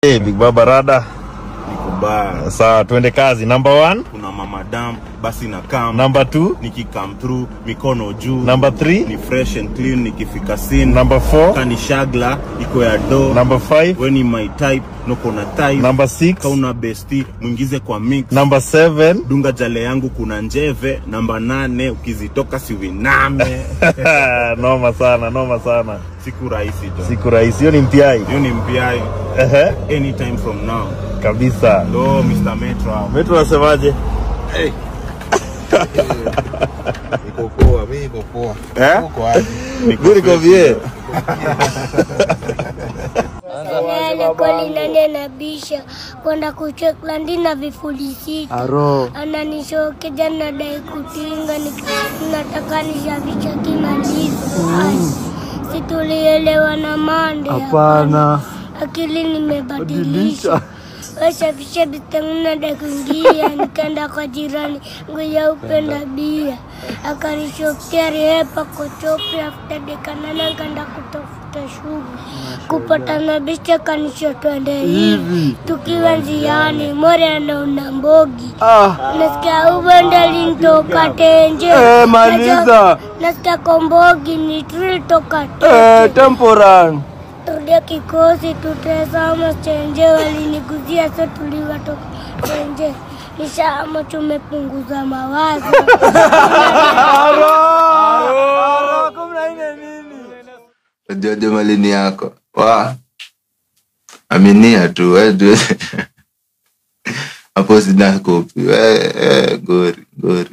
Hey, Big Baba Rada. Nikuba. Sawa, twende kazi. Number 1. Kuna mama dam, basi na come. Number 2. Niki come through, mikono juu. Number 3. Ni fresh and clean, nikifika scene. Number 4. Kani shagla, iko ya do. Number 5. When my type, noko na type. Number 6. Kauna bestie, mwingize kwa mix. Number 7. Dunga jale yangu kuna njeve. Number 8, ukizitoka siwiname. Noma sana. Siku rahisi jo. Siku rahisi, hiyo ni mpiai. Hiyo ni mpiai. Anytime from now. Kabisa. Lo, Mr. Metro. Metro wasemaje? Hey. Niko poa, mimi niko poa. Uko wapi? Niko vie. Sana kweli nani nabisha kwenda kucheck landi na vifuli sita. Aro. Ananishoke jana dai kutinga nataka nishavisha kimalizo. Situlielewa na mande. Hapana. Akili nimebadilisha. Wasafisha bitanguna da kuingia nikaenda kwa jirani ngoja upenda bia akanishokea repa kochopi after dekanana kanda kutafuta shughuli kupata na bicha kanisho twende hivi tukiwa njiani more na unambogi nasikia ubenda lintoka tenje maliza nasikia kombogi ni drill toka temporan Tulia kikosi tutazama chenje waliniguzia so tuliwatoka chenje nishama tumepunguza mawazo Jojo malini yako. Aminia tu wewe. Hapo sina kopi. Gori.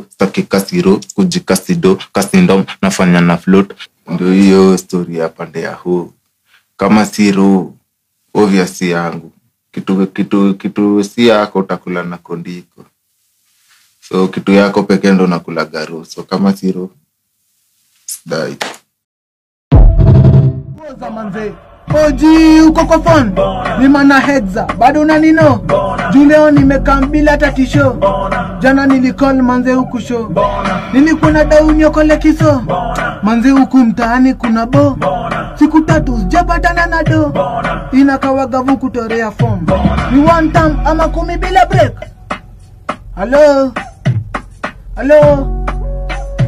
Staki kasiro, kujikasido, kasindom nafanya na float. Ndio hiyo story ya pande ya huu. Kama siro obvious yangu. Kitu si yako utakula na kondiko. So kitu yako pekee ndo nakula garo. So kama siro dai. Poza manze. Oji uko kwa phone. Ni mana headza. Bado unanino? Juleo nimekambila hata tisho. Jana nilicall manze huku show. Nilikuwa na dauni okole kiso. Manze huku mtaani kuna bo. Siku 3 sijapatana na do. Inakawaga vuku torea form. Ni one time ama 10 bila break. Hello.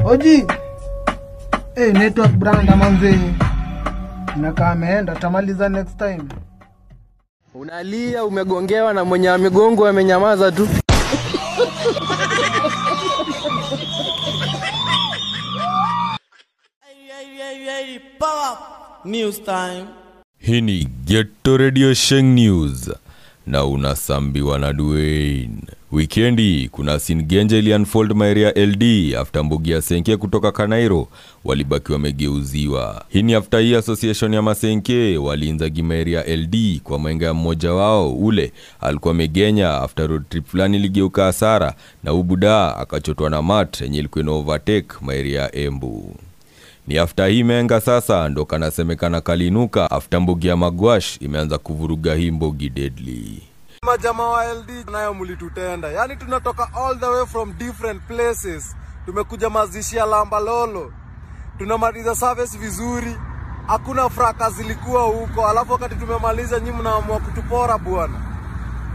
Oji. Network brand manze. Naka ameenda tamaliza next time. Unalia umegongewa na mwenye amegongo amenyamaza tu. Power news time. Hii ni Ghetto Radio Sheng News na unasambiwa na Dwayne. Weekendi kuna scene genje ili unfold maeria LD after mbugi ya Senke kutoka Kanairo walibaki wamegeuziwa. Hii ni after hii association ya Masenke waliinza gimeria LD kwa mwenga mmoja wao ule alikuwa megenya after road trip fulani ligeuka hasara na ubuda akachotwa na mat yenye ilikuwa ina overtake maeria Embu. Ni after hii menga sasa ndo kanasemekana kalinuka after mbugi ya Magwash imeanza kuvuruga hii mbugi deadly. Majamaa wa LD nayo mlitutenda. Yani tunatoka all the way from different places. Tumekuja mazishi ya Lamba Lolo. Tunamaliza service vizuri. Hakuna fraka zilikuwa huko. Alafu wakati tumemaliza nyinyi mnaamua kutupora bwana.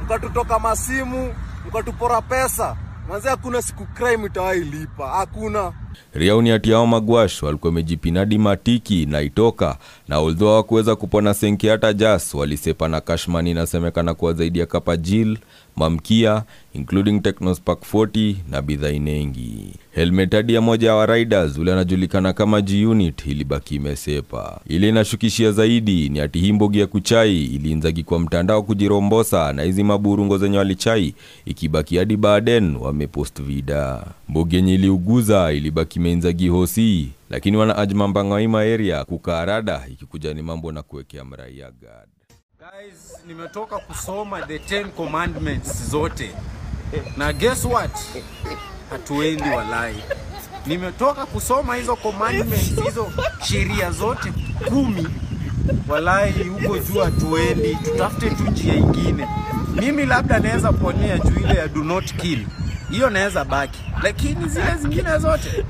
Mkatutoka masimu, mkatupora pesa. Manze hakuna siku crime itawailipa. Hakuna. Riauni ati hao Magwash walikuwa wamejipinadi matiki na itoka na although hawakuweza kupona Senke hata jas walisepa na cashmoney inasemekana kuwa zaidi ya kapajil, mamkia, including Technospark 40 na bidhaa inengi. Helmet hadi ya moja wa riders ule anajulikana kama G-Unit ilibaki imesepa. Ile inashukishia zaidi ni ati hii mbogi ya kuchai iliinzagi kwa mtandao kujirombosa na hizi maburungo zenye walichai ikibaki hadi baden wamepost vida. Mbogi yenye iliuguza ilibaki meinzagi hosi lakini wana ajma mbangaima area kukarada ikikuja ni mambo na kuwekea mraia guard. Guys, nimetoka kusoma the 10 commandments zote. Na guess what? Hatuendi walai. Nimetoka kusoma hizo commandments, hizo sheria zote 10. Walai huko juu hatuendi, tutafute tu njia nyingine. Mimi labda naweza ponea juu ile ya do not kill. Hiyo naweza baki. Lakini zile zingine zote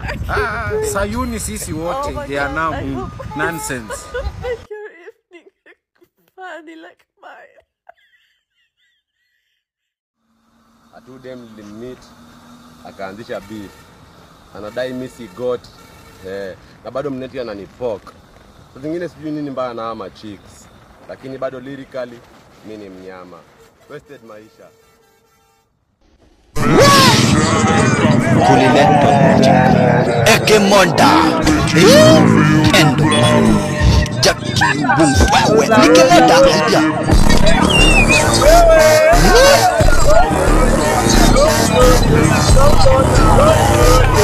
Sayuni sisi wote they are now nonsense. Funny like Atu dem limit akaanzisha beef. Anadai misi got na bado mneti ananipoke. Kwa zingine sijui nini mbaya na ama chicks. Lakini bado lyrically mimi ni mnyama. Wasted maisha. Eke Monda Kendo Jackie Wewe Nike Monda Haya